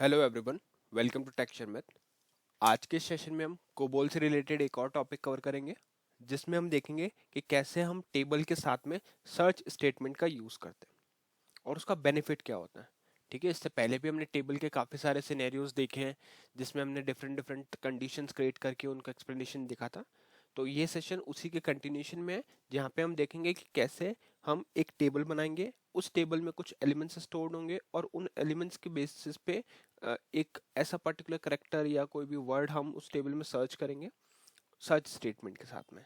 Hello everyone, welcome to texture math. आज के session में हम कोबोल से रिलेटेड एक और टॉपिक कवर करेंगे, जिसमें हम देखेंगे कि कैसे हम टेबल के साथ में सर्च स्टेटमेंट का यूज़ करते हैं और उसका बेनिफिट क्या होता है। ठीक है, इससे पहले भी हमने टेबल के काफ़ी सारे सिनेरियोज देखे हैं, जिसमें हमने डिफरेंट डिफरेंट कंडीशंस क्रिएट करके उनका एक्सप्लेनेशन दिखा था। तो ये सेशन उसी के कंटिन्यूशन में है, जहाँ पे हम देखेंगे कि कैसे हम एक टेबल बनाएंगे, उस टेबल में कुछ एलिमेंट्स स्टोर्ड होंगे और उन एलिमेंट्स के बेसिस पे एक ऐसा पर्टिकुलर करेक्टर या कोई भी वर्ड हम उस टेबल में सर्च करेंगे सर्च स्टेटमेंट के साथ में।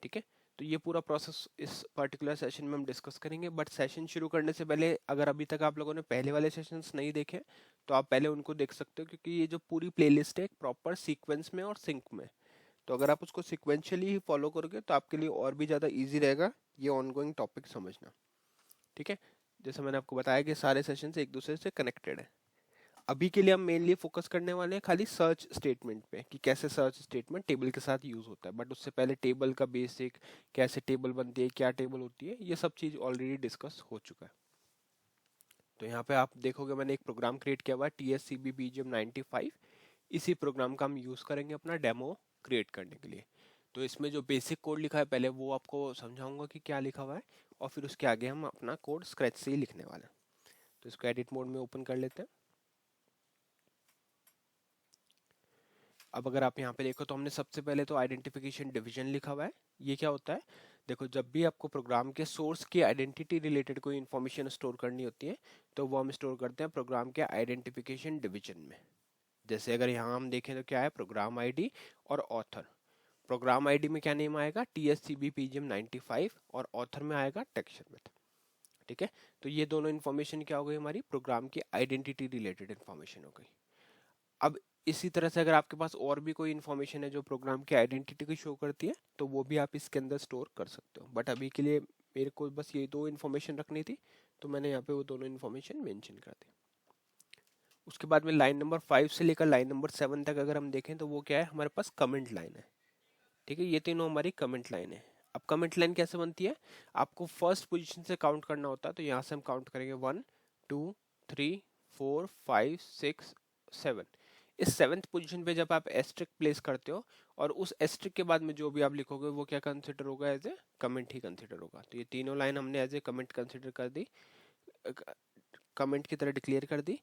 ठीक है, तो ये पूरा प्रोसेस इस पर्टिकुलर सेशन में हम डिस्कस करेंगे। बट सेशन शुरू करने से पहले, अगर अभी तक आप लोगों ने पहले वाले सेशंस नहीं देखे तो आप पहले उनको देख सकते हो, क्योंकि ये जो पूरी प्लेलिस्ट है एक प्रॉपर सीक्वेंस में और सिंक में। तो अगर आप उसको सिक्वेंशियली ही फॉलो करोगे तो आपके लिए और भी ज़्यादा ईजी रहेगा ये ऑनगोइंग टॉपिक समझना। ठीक है, जैसे मैंने आपको बताया कि सारे सेशंस एक दूसरे से कनेक्टेड है। अभी के लिए हम मेनली फोकस करने वाले हैं खाली सर्च स्टेटमेंट पे, कि कैसे सर्च स्टेटमेंट टेबल के साथ यूज होता है। बट उससे पहले टेबल का बेसिक, कैसे टेबल बनती है, क्या टेबल होती है, ये सब चीज ऑलरेडी डिस्कस हो चुका है। तो यहाँ पे आप देखोगे मैंने एक प्रोग्राम क्रिएट किया हुआ है, TSCB BGM 95। इसी प्रोग्राम का हम यूज करेंगे अपना डेमो क्रिएट करने के लिए। तो इसमें जो बेसिक कोड लिखा है पहले वो आपको समझाऊंगा कि क्या लिखा हुआ है, और फिर उसके आगे हम अपना कोड स्क्रैच से ही लिखने वाले हैं। तो इसको एडिट मोड में ओपन कर लेते हैं। अब अगर आप यहाँ पे देखो तो हमने सबसे पहले तो आइडेंटिफिकेशन डिवीजन लिखा हुआ है। ये क्या होता है? देखो, जब भी आपको प्रोग्राम के सोर्स की आइडेंटिटी रिलेटेड कोई इन्फॉर्मेशन स्टोर करनी होती है, तो वो हम स्टोर करते हैं प्रोग्राम के आइडेंटिफिकेशन डिवीजन में। जैसे अगर यहाँ हम देखें तो क्या है, प्रोग्राम आईडी और ऑथर। प्रोग्राम आईडी में क्या नेम आएगा, TSCB PGM 95, और ऑथर में आएगा टेक्सचर मैथ। ठीक है, तो ये दोनों इन्फॉर्मेशन क्या हो गई, हमारी प्रोग्राम की आइडेंटिटी रिलेटेड इन्फॉर्मेशन हो गई। अब इसी तरह से अगर आपके पास और भी कोई इन्फॉर्मेशन है जो प्रोग्राम की आइडेंटिटी को शो करती है, तो वो भी आप इसके अंदर स्टोर कर सकते हो। बट अभी के लिए मेरे को बस ये दो इन्फॉर्मेशन रखनी थी, तो मैंने यहाँ पे वो दोनों इन्फॉर्मेशन मेंशन कर दी। उसके बाद में लाइन नंबर 5 से लेकर लाइन नंबर 7 तक अगर हम देखें तो वो क्या है, हमारे पास कमेंट लाइन है। ठीक है, ये तीनों हमारी कमेंट लाइन है। अब कमेंट लाइन कैसे बनती है, आपको फर्स्ट पोजीशन से काउंट करना होता है। तो यहाँ से हम काउंट करेंगे 1 2 3 4 5 6 7। इस सेवेंथ पोजीशन पे जब आप एस्ट्रिक प्लेस करते हो, और उस एस्ट्रिक के बाद में जो भी आप लिखोगे वो क्या कंसिडर होगा, एज ए कमेंट ही कंसिडर होगा। तो ये तीनों लाइन हमने एज ए कमेंट कंसिडर कर दी, कमेंट की तरह डिक्लेयर कर दी।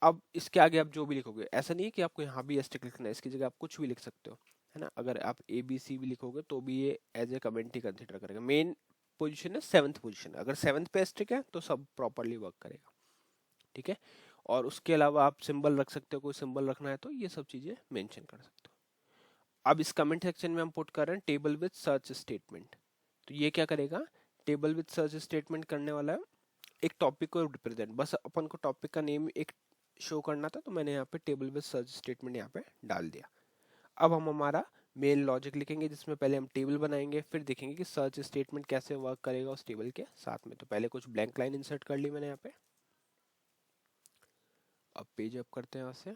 अब इसके आगे आप जो भी लिखोगे, ऐसा नहीं है कि आपको यहाँ भी एस्ट्रिक लिखना है, इसकी जगह आप कुछ भी लिख सकते हो, है ना। अगर आप ABC भी लिखोगे तो भी ये एज ए कमेंट ही कंसिडर करेगा। मेन पोजीशन है सेवंथ पोजीशन, अगर सेवंथ पे एस्ट्रिक है तो सब प्रॉपरली वर्क करेगा। ठीक है, और उसके अलावा आप सिंबल रख सकते हो, कोई सिंबल रखना है तो ये सब चीजें मेंशन कर सकते हो। अब इस कमेंट सेक्शन में हम पुट कर रहे हैं टेबल विद सर्च स्टेटमेंट। तो ये क्या करेगा, टेबल विद सर्च स्टेटमेंट करने वाला है एक टॉपिक को रिप्रेजेंट। बस अपन को टॉपिक का नेम एक शो करना था, तो मैंने यहाँ पे टेबल विद सर्च स्टेटमेंट यहाँ पे डाल दिया। अब हम हमारा मेन लॉजिक लिखेंगे, जिसमें पहले हम टेबल बनाएंगे, फिर देखेंगे कि सर्च स्टेटमेंट कैसे वर्क करेगा उस टेबल के साथ में। तो पहले कुछ ब्लैंक लाइन इंसर्ट कर ली मैंने यहाँ पे। अब पेज अप करते हैं यहाँ से,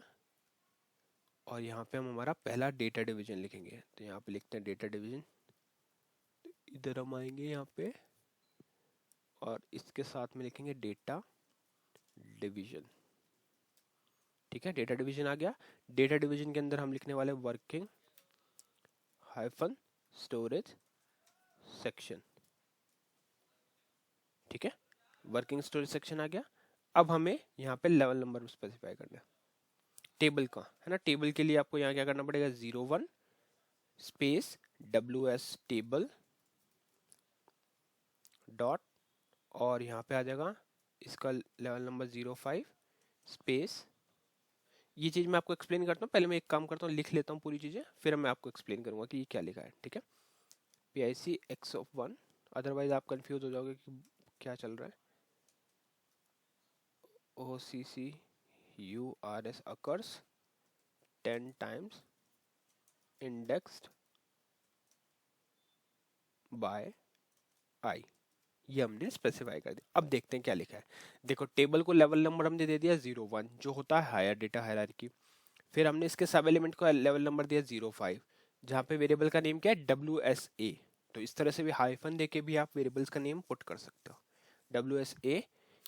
और यहाँ पे हम हमारा पहला डेटा डिवीजन लिखेंगे। तो यहाँ पे लिखते हैं डेटा डिवीजन। इधर हम आएंगे यहाँ पे, और इसके साथ में लिखेंगे डेटा डिवीजन। ठीक है, डेटा डिवीजन आ गया। डेटा डिवीजन के अंदर हम लिखने वाले वर्किंग हाइफन स्टोरेज सेक्शन। ठीक है, वर्किंग स्टोरेज सेक्शन आ गया। अब हमें यहाँ पे लेवल नंबर स्पेसिफाई करना है टेबल का, है ना। टेबल के लिए आपको यहाँ क्या करना पड़ेगा, 01 स्पेस WS टेबल डॉट, और यहाँ पे आ जाएगा इसका लेवल नंबर 05 स्पेस। ये चीज़ मैं आपको एक्सप्लेन करता हूँ, पहले मैं एक काम करता हूँ, लिख लेता हूँ पूरी चीज़ें, फिर मैं आपको एक्सप्लेन करूँगा कि ये क्या लिखा है। ठीक है, PIC X(1), अदरवाइज आप कंफ्यूज हो जाओगे कि क्या चल रहा है। OCCURS occurs 10 times indexed by I, ये हमने स्पेसिफाई कर दिया। अब देखते हैं क्या लिखा है। देखो, टेबल को लेवल नंबर हमने दे दिया 01, जो होता है हायर डेटा हायरार्की। फिर हमने इसके सब एलिमेंट को लेवल नंबर दिया 05, जहाँ पे वेरिएबल का नेम क्या है, WSA। तो इस तरह से भी हाइफन देके भी आप वेरिएबल्स का नेम पुट कर सकते हो, WSA।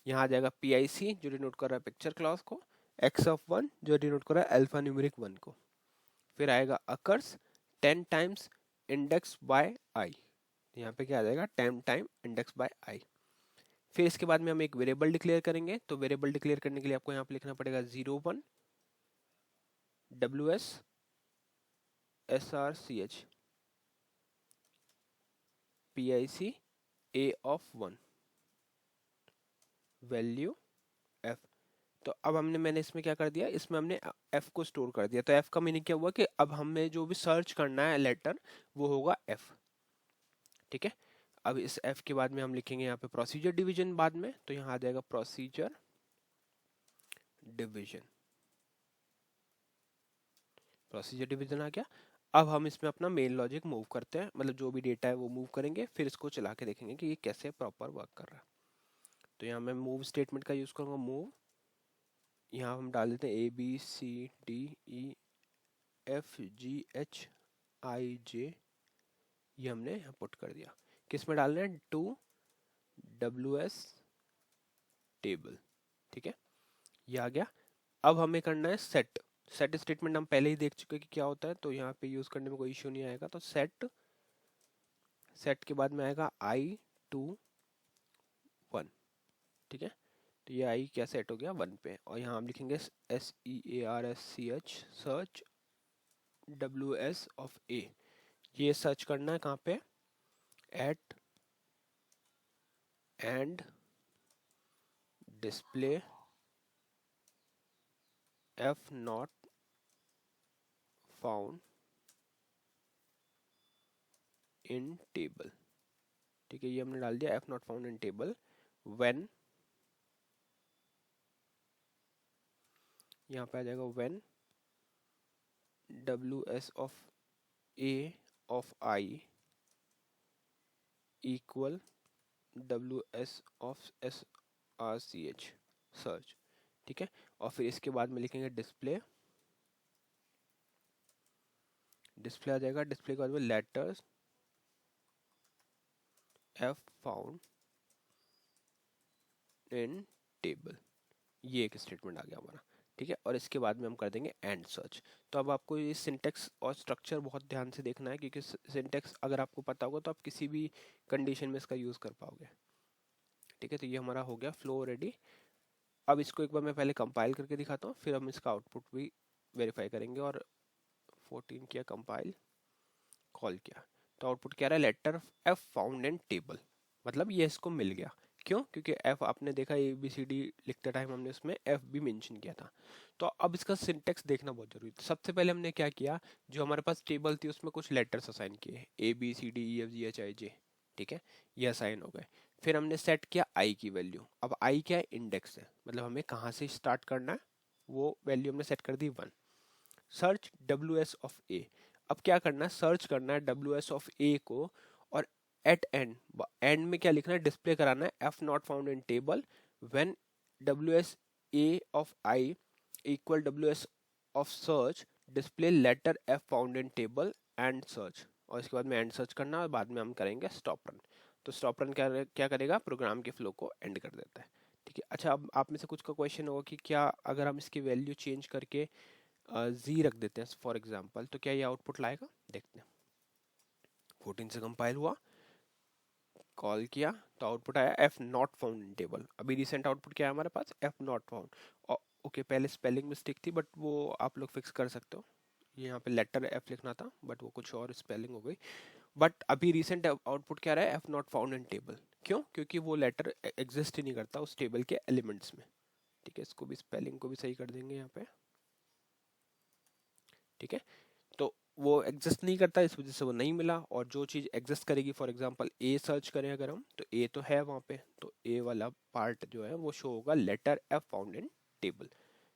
यहाँ आ जाएगा PIC जो डिनोट कर रहा है पिक्चर क्लास को, x ऑफ 1 जो डिनोट कर रहा है अल्फा न्यूमेरिक 1 को, फिर आएगा अकर्स 10 टाइम्स इंडेक्स बाय आई, यहाँ पे क्या आ जाएगा 10 टाइम इंडेक्स बाय आई। फिर इसके बाद में हम एक वेरिएबल डिक्लेयर करेंगे, तो वेरिएबल डिक्लेयर करने के लिए आपको यहाँ पे लिखना पड़ेगा 01 ws srch pic a of 1 value f। तो अब मैंने इसमें क्या कर दिया, इसमें हमने f को स्टोर कर दिया। तो f का मीनिंग क्या हुआ कि अब हमें जो भी सर्च करना है लेटर वो होगा f, ठीक है। अब इस f के बाद में हम लिखेंगे यहाँ पे प्रोसीजर डिवीजन बाद में, तो यहाँ आ जाएगा प्रोसीजर डिवीजन, प्रोसीजर डिवीजन आ गया। अब हम इसमें अपना मेन लॉजिक मूव करते हैं, मतलब जो भी डेटा है वो मूव करेंगे, फिर इसको चला के देखेंगे कि ये कैसे प्रॉपर वर्क कर रहा है। तो यहाँ मैं मूव स्टेटमेंट का यूज करूंगा, मूव, यहाँ हम डाल देते हैं A B C D E F G H I J, ये हमने यहाँ पुट कर दिया। किस में डालना है, टू डब्ल्यू एस टेबल, ठीक है, ये आ गया। अब हमें करना है सेट। सेट स्टेटमेंट हम पहले ही देख चुके हैं कि क्या होता है, तो यहाँ पे यूज करने में कोई इश्यू नहीं आएगा। तो सेट, सेट के बाद में आएगा आई टू 1, ठीक है। तो ये आई क्या सेट हो गया 1 पे, और यहाँ हम लिखेंगे SEARCH search WS of A, ये सर्च करना है कहाँ पे, at end display F not found in table, ठीक है, ये हमने डाल दिया F not found in table when, यहाँ पे आ जाएगा when WS of A of I equal WS of SRCH search, ठीक है। और फिर इसके बाद में लिखेंगे डिस्प्ले, डिस्प्ले आ जाएगा, डिस्प्ले के बाद में letters F found in table, ये एक स्टेटमेंट आ गया हमारा, ठीक है। और इसके बाद में हम कर देंगे एंड सर्च। तो अब आपको ये सिंटेक्स और स्ट्रक्चर बहुत ध्यान से देखना है, क्योंकि सिंटेक्स अगर आपको पता होगा तो आप किसी भी कंडीशन में इसका यूज कर पाओगे, ठीक है। तो ये हमारा हो गया फ्लो रेडी। अब इसको एक बार मैं पहले कंपाइल करके दिखाता हूँ, फिर हम इसका आउटपुट भी वेरीफाई करेंगे। और 14 किया कंपाइल, कॉल किया, तो आउटपुट क्या रहा है, letter F found in table, मतलब ये इसको मिल गया। क्यों, क्योंकि एफ आपने देखा ABCD लिखते टाइम हमने उसमें एफ भी मेंशन किया था। तो अब इसका सिंटेक्स देखना बहुत जरूरी है। सबसे पहले हमने क्या किया, जो हमारे पास टेबल थी उसमें कुछ लेटर्स असाइन किए, ABCDEFGHIJ, ठीक है, ये असाइन हो गए। फिर हमने सेट किया आई की वैल्यू। अब आई क्या है, इंडेक्स है, मतलब हमें कहाँ से स्टार्ट करना है, वो वैल्यू हमने सेट कर दी 1। सर्च WS ऑफ A, अब क्या करना है, सर्च करना है WS ऑफ A को, और एट एंड, एंड में क्या लिखना है, डिस्प्ले कराना है F not found in table when WS A of I equal WS of search display letter F found in table and search. और इसके बाद में एंड सर्च करना है, और बाद में हम करेंगे स्टॉप रन। तो स्टॉप रन क्या करेगा, प्रोग्राम के फ्लो को एंड कर देता है, ठीक है। अच्छा, अब आप में से कुछ का क्वेश्चन होगा कि क्या अगर हम इसकी वैल्यू चेंज करके जी रख देते हैं फॉर एग्जांपल, तो क्या ये आउटपुट लाएगा, देखते हैं। 14 से कंपाइल हुआ, कॉल किया, तो आउटपुट आया F not found in table. अभी रिसेंट आउटपुट क्या है हमारे पास, एफ नॉट फाउंड। ओके, पहले स्पेलिंग मिस्टेक थी, बट वो आप लोग फिक्स कर सकते हो। ये यहाँ पे लेटर एफ लिखना था, बट वो कुछ और स्पेलिंग हो गई। बट अभी रिसेंट आउटपुट क्या रहा है, F not found in table. क्यों, क्योंकि वो लेटर एग्जिस्ट ही नहीं करता उस टेबल के एलिमेंट्स में, ठीक है। इसको भी स्पेलिंग को भी सही कर देंगे यहाँ पे, ठीक है। तो वो एग्जिस्ट नहीं करता, इस वजह से वो नहीं मिला। और जो चीज़ एग्जिस्ट करेगी, फॉर एग्जांपल ए सर्च करें अगर हम, तो ए तो है वहाँ पे, तो ए वाला पार्ट जो है वो शो होगा letter F found in table,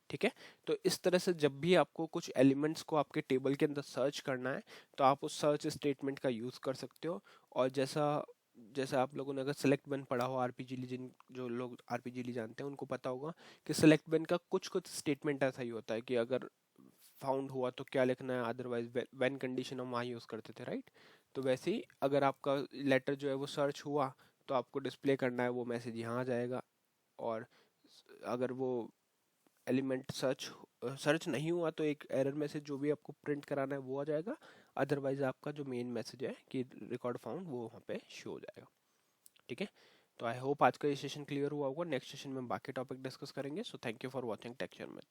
ठीक है। तो इस तरह से जब भी आपको कुछ एलिमेंट्स को आपके टेबल के अंदर सर्च करना है, तो आप उस सर्च स्टेटमेंट का यूज़ कर सकते हो। और जैसा जैसा आप लोगों ने अगर सेलेक्ट बन पढ़ा हो आरपीजीली, जिन जो लोग आरपीजीली जानते हैं उनको पता होगा कि सेलेक्ट बन का कुछ कुछ स्टेटमेंट ऐसा ही होता है कि अगर फाउंड हुआ तो क्या लिखना है, अदरवाइज व्हेन कंडीशन हम वहाँ यूज़ करते थे, राइट। तो वैसे ही अगर आपका लेटर जो है वो सर्च हुआ, तो आपको डिस्प्ले करना है वो मैसेज यहाँ आ जाएगा। और अगर वो एलिमेंट सर्च नहीं हुआ तो एक एरर मैसेज जो भी आपको प्रिंट कराना है वो आ जाएगा। अदरवाइज आपका जो मेन मैसेज है कि रिकॉर्ड फाउंड वो वहाँ पे शो हो जाएगा। ठीक है, तो आई होप आज का ये सेशन क्लियर हुआ होगा। नेक्स्ट सेशन में बाकी टॉपिक डिस्कस करेंगे। So thank you for watching tech share में।